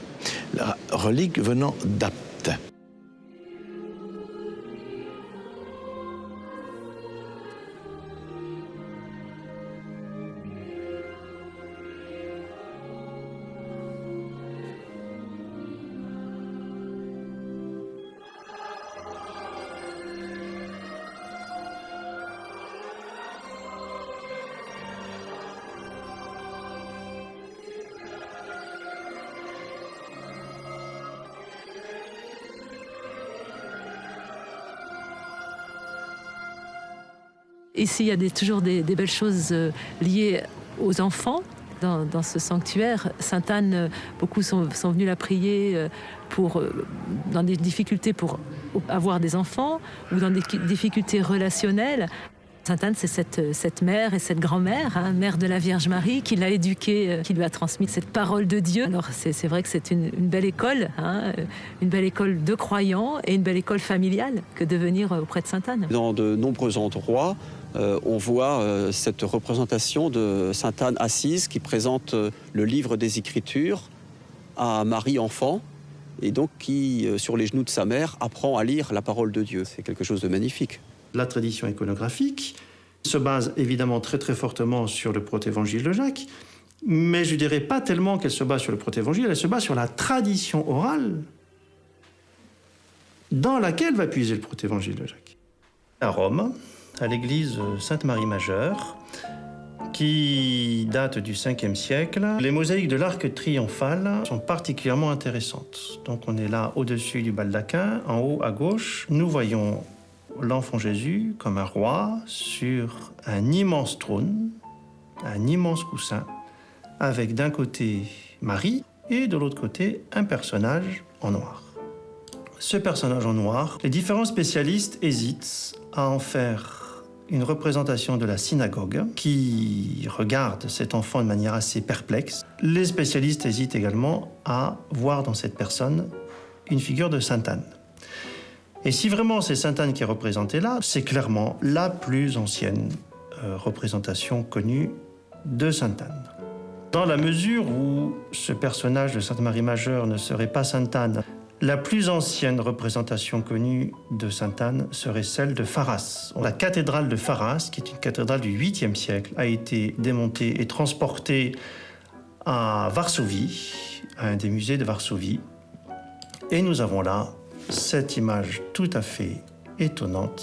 la relique venant d'Apt. Ici, il y a toujours des belles choses liées aux enfants. Dans ce sanctuaire, Sainte Anne, beaucoup sont venus la prier dans des difficultés pour avoir des enfants ou dans des difficultés relationnelles. Sainte Anne, c'est cette mère et cette grand-mère, hein, mère de la Vierge Marie, qui l'a éduquée, qui lui a transmis cette parole de Dieu. Alors c'est vrai que c'est une belle école, hein, une belle école de croyants et une belle école familiale que de venir auprès de Sainte Anne. Dans de nombreux endroits, on voit cette représentation de Sainte Anne assise qui présente le livre des Écritures à Marie enfant et donc qui, sur les genoux de sa mère, apprend à lire la parole de Dieu. C'est quelque chose de magnifique. La tradition iconographique se base évidemment très très fortement sur le protévangile de Jacques, mais je ne dirais pas tellement qu'elle se base sur le protévangile, elle se base sur la tradition orale dans laquelle va puiser le protévangile de Jacques. À Rome, à l'église Sainte-Marie-Majeure, qui date du 5e siècle, les mosaïques de l'arc triomphal sont particulièrement intéressantes. Donc on est là au-dessus du baldaquin, en haut à gauche, nous voyons l'enfant Jésus comme un roi sur un immense trône, un immense coussin, avec d'un côté Marie et de l'autre côté un personnage en noir. Ce personnage en noir, les différents spécialistes hésitent à en faire une représentation de la synagogue qui regarde cet enfant de manière assez perplexe. Les spécialistes hésitent également à voir dans cette personne une figure de Sainte Anne. Et si vraiment c'est Sainte Anne qui est représentée là, c'est clairement la plus ancienne représentation connue de Sainte Anne. Dans la mesure où ce personnage de Sainte Marie Majeure ne serait pas Sainte Anne, la plus ancienne représentation connue de Sainte Anne serait celle de Pharas. La cathédrale de Pharas, qui est une cathédrale du 8e siècle, a été démontée et transportée à Varsovie, à un des musées de Varsovie. Et nous avons là cette image tout à fait étonnante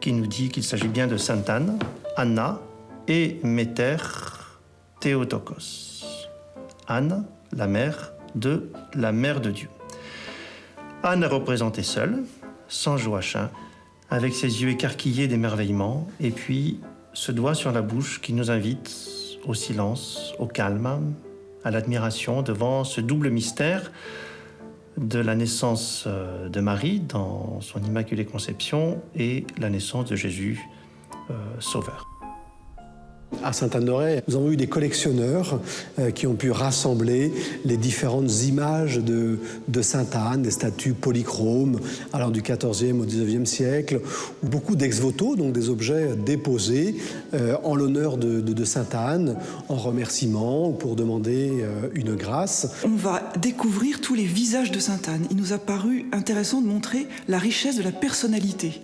qui nous dit qu'il s'agit bien de Sainte Anne, Anna et Méter Théotokos. Anne, la mère de la mère de Dieu. Anne est représentée seule, sans Joachim, avec ses yeux écarquillés d'émerveillement, et puis ce doigt sur la bouche qui nous invite au silence, au calme, à l'admiration devant ce double mystère de la naissance de Marie dans son Immaculée Conception et la naissance de Jésus, Sauveur. À Sainte-Anne-d'Auray, nous avons eu des collectionneurs qui ont pu rassembler les différentes images de Sainte Anne, des statues polychromes allant du XIVe au XIXe siècle, ou beaucoup d'ex-voto, donc des objets déposés en l'honneur de Sainte Anne, en remerciement ou pour demander une grâce. On va découvrir tous les visages de Sainte Anne. Il nous a paru intéressant de montrer la richesse de la personnalité.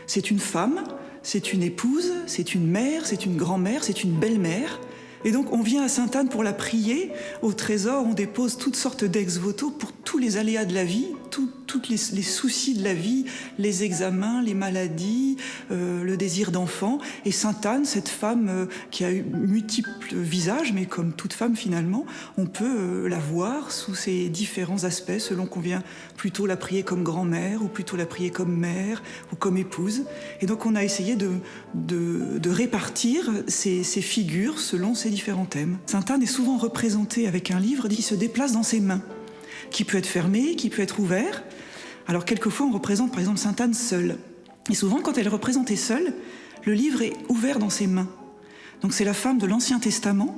C'est une femme, c'est une épouse, c'est une mère, c'est une grand-mère, c'est une belle-mère. Et donc on vient à Sainte Anne pour la prier. Au trésor, on dépose toutes sortes d'ex-voto pour tous les aléas de la vie, tous les soucis de la vie, les examens, les maladies, le désir d'enfant. Et Sainte Anne, cette femme qui a eu multiples visages, mais comme toute femme finalement, on peut la voir sous ses différents aspects, selon qu'on vient plutôt la prier comme grand-mère, ou plutôt la prier comme mère, ou comme épouse. Et donc on a essayé de répartir ces figures selon ces différents thèmes. Sainte Anne est souvent représentée avec un livre qui se déplace dans ses mains. qui peut être fermé, qui peut être ouvert. Alors quelquefois on représente par exemple Sainte Anne seule. Et souvent quand elle est représentée seule, le livre est ouvert dans ses mains. Donc c'est la femme de l'Ancien Testament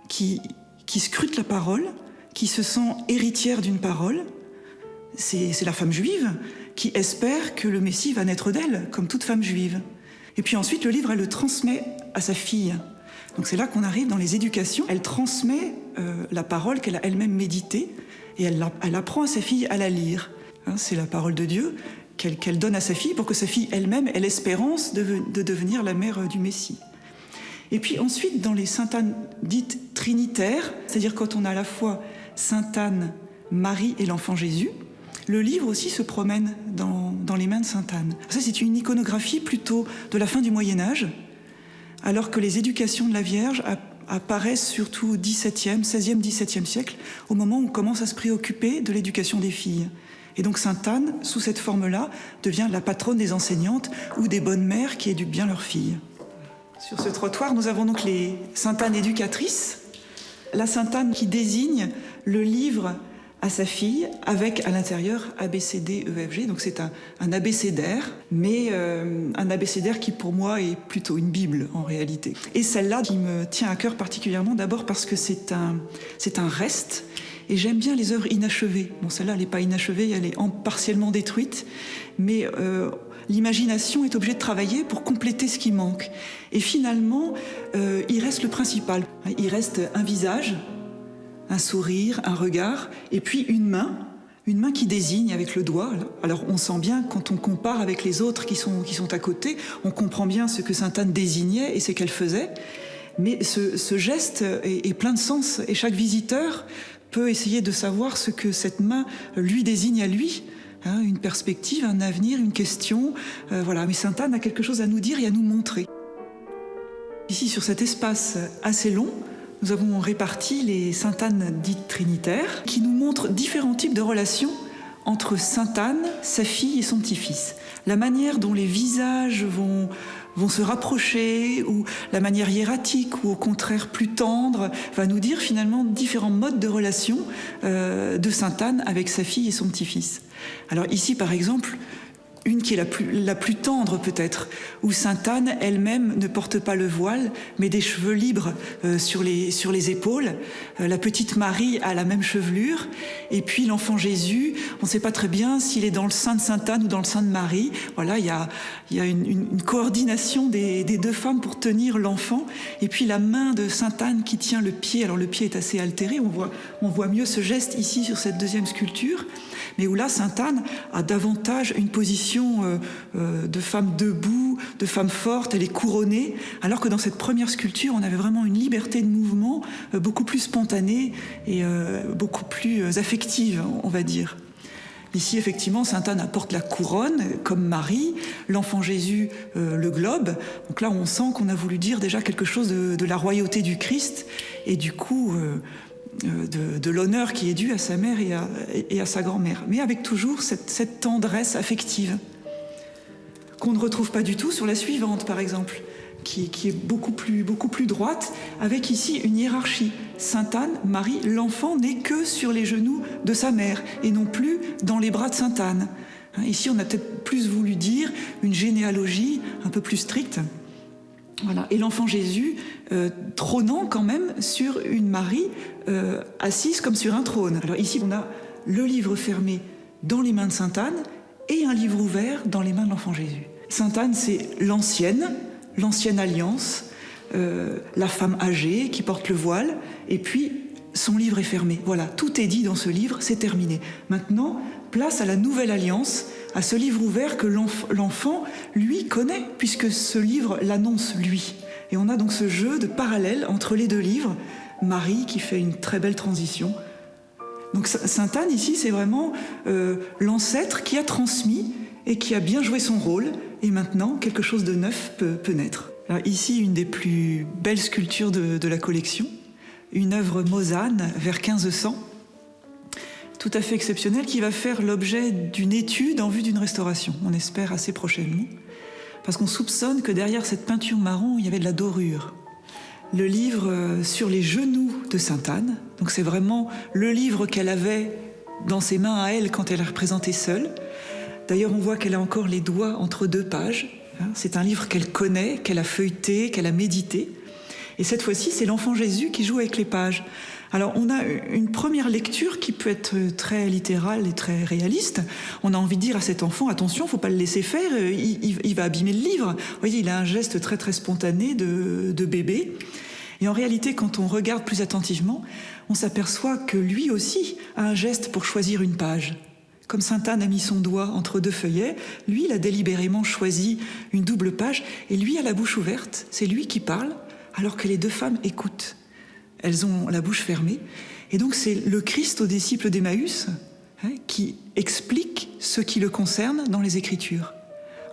qui scrute la parole, qui se sent héritière d'une parole. C'est la femme juive qui espère que le Messie va naître d'elle, comme toute femme juive. Et puis ensuite, le livre, elle le transmet à sa fille. Donc c'est là qu'on arrive dans les éducations. Elle transmet la parole qu'elle a elle-même méditée et elle apprend à sa fille à la lire. C'est la parole de Dieu qu'elle donne à sa fille pour que sa fille elle-même ait l'espérance de devenir la mère du Messie. Et puis ensuite, dans les Saintes Anne dites trinitaires, c'est-à-dire quand on a à la fois Sainte Anne, Marie et l'enfant Jésus, le livre aussi se promène dans les mains de Sainte Anne. Ça, c'est une iconographie plutôt de la fin du Moyen-Âge, alors que les éducations de la Vierge apparaissent surtout au XVIIe, XVIe, XVIIe siècle, au moment où on commence à se préoccuper de l'éducation des filles. Et donc Sainte Anne, sous cette forme-là, devient la patronne des enseignantes ou des bonnes mères qui éduquent bien leurs filles. Sur ce trottoir, nous avons donc les Sainte Anne éducatrices, la Sainte Anne qui désigne le livre à sa fille, avec à l'intérieur ABCD, EFG, donc c'est un abécédaire, mais un abécédaire qui pour moi est plutôt une Bible en réalité. Et celle-là qui me tient à cœur particulièrement, d'abord parce que c'est un reste, et j'aime bien les œuvres inachevées. Bon, celle-là, elle n'est pas inachevée, elle est partiellement détruite, mais l'imagination est obligée de travailler pour compléter ce qui manque. Et finalement, il reste le principal. Il reste un visage, un sourire, un regard, et puis une main qui désigne avec le doigt. Alors on sent bien, quand on compare avec les autres qui sont à côté, on comprend bien ce que Sainte Anne désignait et ce qu'elle faisait, mais ce geste est plein de sens, et chaque visiteur peut essayer de savoir ce que cette main lui désigne à lui, une perspective, un avenir, une question, voilà. Mais Sainte Anne a quelque chose à nous dire et à nous montrer. Ici, sur cet espace assez long, nous avons réparti les Saintes Anne dites trinitaires qui nous montrent différents types de relations entre Sainte Anne, sa fille et son petit-fils. La manière dont les visages vont se rapprocher, ou la manière hiératique, ou au contraire plus tendre, va nous dire finalement différents modes de relation de Sainte Anne avec sa fille et son petit-fils. Alors ici, par exemple, une qui est la plus tendre peut-être, où Sainte Anne elle-même ne porte pas le voile, mais des cheveux libres sur les épaules. La petite Marie a la même chevelure, et puis l'enfant Jésus, on ne sait pas très bien s'il est dans le sein de Sainte Anne ou dans le sein de Marie. Voilà, il y a une coordination des deux femmes pour tenir l'enfant, et puis la main de Sainte Anne qui tient le pied. Alors le pied est assez altéré, on voit mieux ce geste ici sur cette deuxième sculpture, mais où là Sainte Anne a davantage une position de femme debout, de femme forte, elle est couronnée, alors que dans cette première sculpture, on avait vraiment une liberté de mouvement beaucoup plus spontanée et beaucoup plus affective, on va dire. Ici, effectivement, Sainte Anne apporte la couronne, comme Marie, l'enfant Jésus, le globe. Donc là, on sent qu'on a voulu dire déjà quelque chose de la royauté du Christ, et du coup de l'honneur qui est dû à sa mère et à sa grand-mère, mais avec toujours cette tendresse affective qu'on ne retrouve pas du tout sur la suivante, par exemple, qui est beaucoup plus droite, avec ici une hiérarchie. Sainte Anne, Marie, l'enfant n'est que sur les genoux de sa mère, et non plus dans les bras de Sainte Anne. Ici, on a peut-être plus voulu dire une généalogie un peu plus stricte. Voilà. Et l'enfant Jésus trônant quand même sur une Marie assise comme sur un trône. Alors ici, on a le livre fermé dans les mains de Sainte Anne et un livre ouvert dans les mains de l'enfant Jésus. Sainte Anne, c'est l'ancienne alliance, la femme âgée qui porte le voile, et puis son livre est fermé. Voilà, tout est dit dans ce livre, c'est terminé. Maintenant, place à la nouvelle alliance, à ce livre ouvert que l'enfant, lui, connaît, puisque ce livre l'annonce, lui. Et on a donc ce jeu de parallèle entre les deux livres, Marie qui fait une très belle transition. Donc Sainte Anne, ici, c'est vraiment l'ancêtre qui a transmis et qui a bien joué son rôle, et maintenant, quelque chose de neuf peut naître. Alors, ici, une des plus belles sculptures de la collection, une œuvre mosane vers 1500, tout à fait exceptionnelle, qui va faire l'objet d'une étude en vue d'une restauration, on espère assez prochainement, parce qu'on soupçonne que derrière cette peinture marron, il y avait de la dorure. Le livre sur les genoux de Sainte Anne, donc c'est vraiment le livre qu'elle avait dans ses mains à elle quand elle est représentée seule. D'ailleurs, on voit qu'elle a encore les doigts entre 2 pages. C'est un livre qu'elle connaît, qu'elle a feuilleté, qu'elle a médité. Et cette fois-ci, c'est l'enfant Jésus qui joue avec les pages. Alors, on a une première lecture qui peut être très littérale et très réaliste. On a envie de dire à cet enfant, attention, faut pas le laisser faire, il va abîmer le livre. Vous voyez, il a un geste très très spontané de bébé. Et en réalité, quand on regarde plus attentivement, on s'aperçoit que lui aussi a un geste pour choisir une page. Comme sainte Anne a mis son doigt entre 2 feuillets, lui, il a délibérément choisi une double page, et lui a la bouche ouverte, c'est lui qui parle, alors que les 2 femmes écoutent. Elles ont la bouche fermée. Et donc c'est le Christ aux disciples d'Emmaüs qui explique ce qui le concerne dans les Écritures.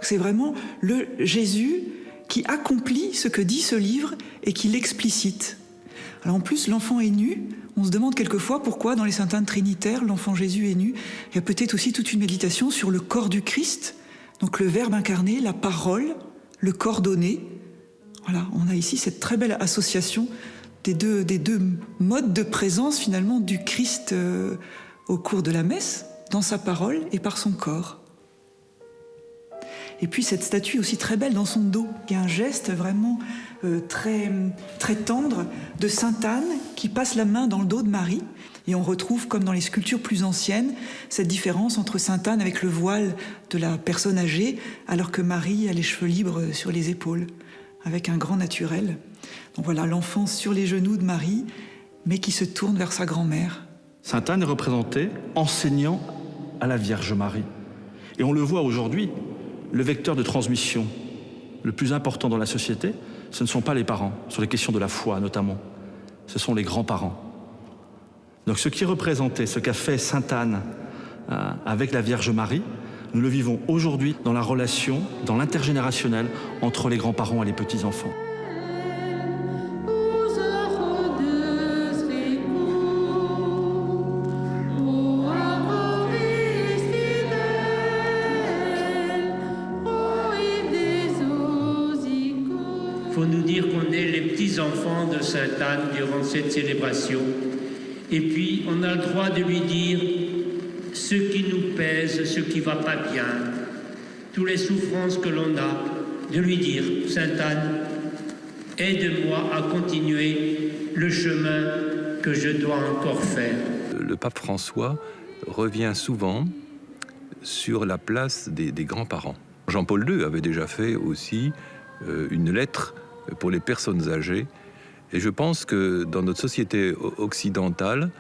C'est vraiment le Jésus qui accomplit ce que dit ce livre et qui l'explicite. Alors en plus, l'enfant est nu. On se demande quelquefois pourquoi dans les Saintes Annes trinitaires, l'enfant Jésus est nu. Il y a peut-être aussi toute une méditation sur le corps du Christ, donc le Verbe incarné, la parole, le corps donné. Voilà, on a ici cette très belle association des deux modes de présence finalement du Christ au cours de la messe, dans sa parole et par son corps. Et puis cette statue aussi très belle dans son dos. Il y a un geste vraiment très, très tendre de sainte Anne qui passe la main dans le dos de Marie. Et on retrouve, comme dans les sculptures plus anciennes, cette différence entre sainte Anne avec le voile de la personne âgée, alors que Marie a les cheveux libres sur les épaules, avec un grand naturel. Donc voilà, l'enfant sur les genoux de Marie, mais qui se tourne vers sa grand-mère. Sainte Anne est représentée enseignant à la Vierge Marie. Et on le voit aujourd'hui, le vecteur de transmission le plus important dans la société, ce ne sont pas les parents, sur les questions de la foi notamment, ce sont les grands-parents. Donc ce qui est représenté, ce qu'a fait Sainte Anne avec la Vierge Marie, nous le vivons aujourd'hui dans la relation, dans l'intergénérationnel entre les grands-parents et les petits-enfants. Il faut nous dire qu'on est les petits-enfants de Sainte Anne durant cette célébration. Et puis, on a le droit de lui dire ce qui nous pèse, ce qui ne va pas bien, toutes les souffrances que l'on a, de lui dire, Sainte Anne, aide-moi à continuer le chemin que je dois encore faire. Le pape François revient souvent sur la place des grands-parents. Jean-Paul II avait déjà fait aussi une lettre pour les personnes âgées. Et je pense que dans notre société occidentale,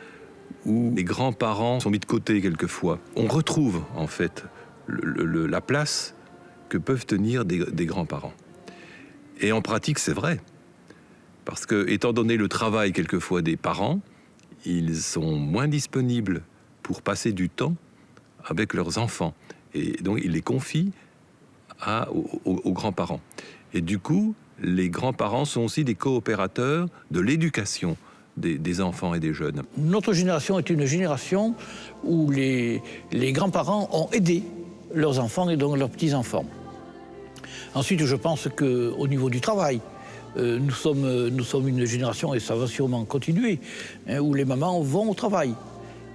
où les grands-parents sont mis de côté quelquefois, on retrouve en fait la place que peuvent tenir des grands-parents. Et en pratique, c'est vrai. Parce que, étant donné le travail quelquefois des parents, ils sont moins disponibles pour passer du temps avec leurs enfants. Et donc, ils les confient aux grands-parents. Et du coup, les grands-parents sont aussi des coopérateurs de l'éducation des enfants et des jeunes. Notre génération est une génération où les grands-parents ont aidé leurs enfants et donc leurs petits-enfants. Ensuite, je pense qu'au niveau du travail, nous sommes une génération, et ça va sûrement continuer, où les mamans vont au travail.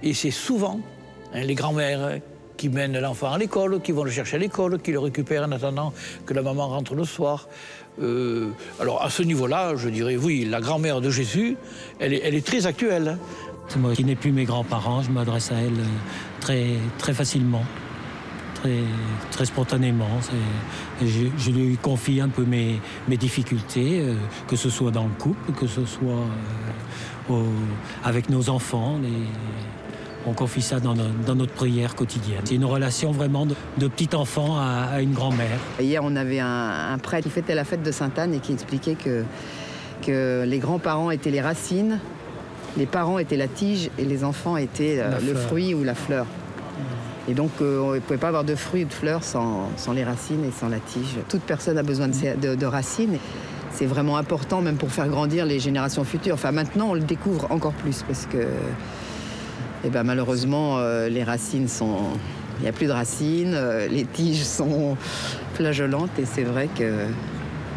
Et c'est souvent les grands-mères qui mènent l'enfant à l'école, qui vont le chercher à l'école, qui le récupèrent en attendant que la maman rentre le soir. Alors à ce niveau-là, je dirais oui, la grand-mère de Jésus, elle est très actuelle. C'est moi qui n'ai plus mes grands-parents, je m'adresse à elle très, très facilement, très spontanément. Je lui confie un peu mes difficultés, que ce soit dans le couple, que ce soit avec nos enfants. On confie ça dans notre prière quotidienne. C'est une relation vraiment de petit enfant à une grand-mère. Hier, on avait un prêtre qui fêtait la fête de Sainte Anne et qui expliquait que les grands-parents étaient les racines, les parents étaient la tige et les enfants étaient le fruit ou la fleur. Et donc, on ne pouvait pas avoir de fruits ou de fleurs sans les racines et sans la tige. Toute personne a besoin de racines. C'est vraiment important, même pour faire grandir les générations futures. Enfin, maintenant, on le découvre encore plus parce que malheureusement, les racines sont... Il n'y a plus de racines, les tiges sont flageolantes et c'est vrai que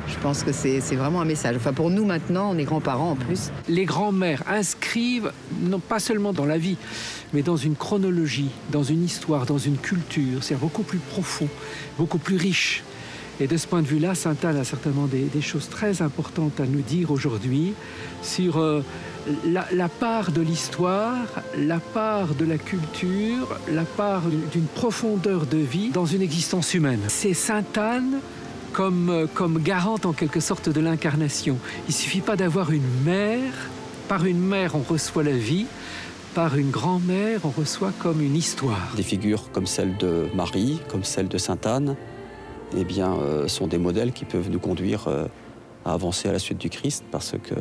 Je pense que c'est vraiment un message. Enfin, pour nous maintenant, on est grands-parents en plus. Les grands-mères inscrivent, non pas seulement dans la vie, mais dans une chronologie, dans une histoire, dans une culture. C'est beaucoup plus profond, beaucoup plus riche. Et de ce point de vue-là, Sainte-Anne a certainement des choses très importantes à nous dire aujourd'hui sur la part de l'histoire, la part de la culture, la part d'une profondeur de vie dans une existence humaine. C'est Sainte-Anne comme garante en quelque sorte de l'incarnation. Il ne suffit pas d'avoir une mère. Par une mère, on reçoit la vie. Par une grand-mère, on reçoit comme une histoire. Des figures comme celle de Marie, comme celle de Sainte-Anne, eh bien, sont des modèles qui peuvent nous conduire à avancer à la suite du Christ parce que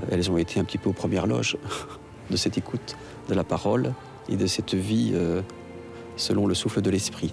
elles ont été un petit peu aux premières loges de cette écoute de la parole et de cette vie selon le souffle de l'Esprit.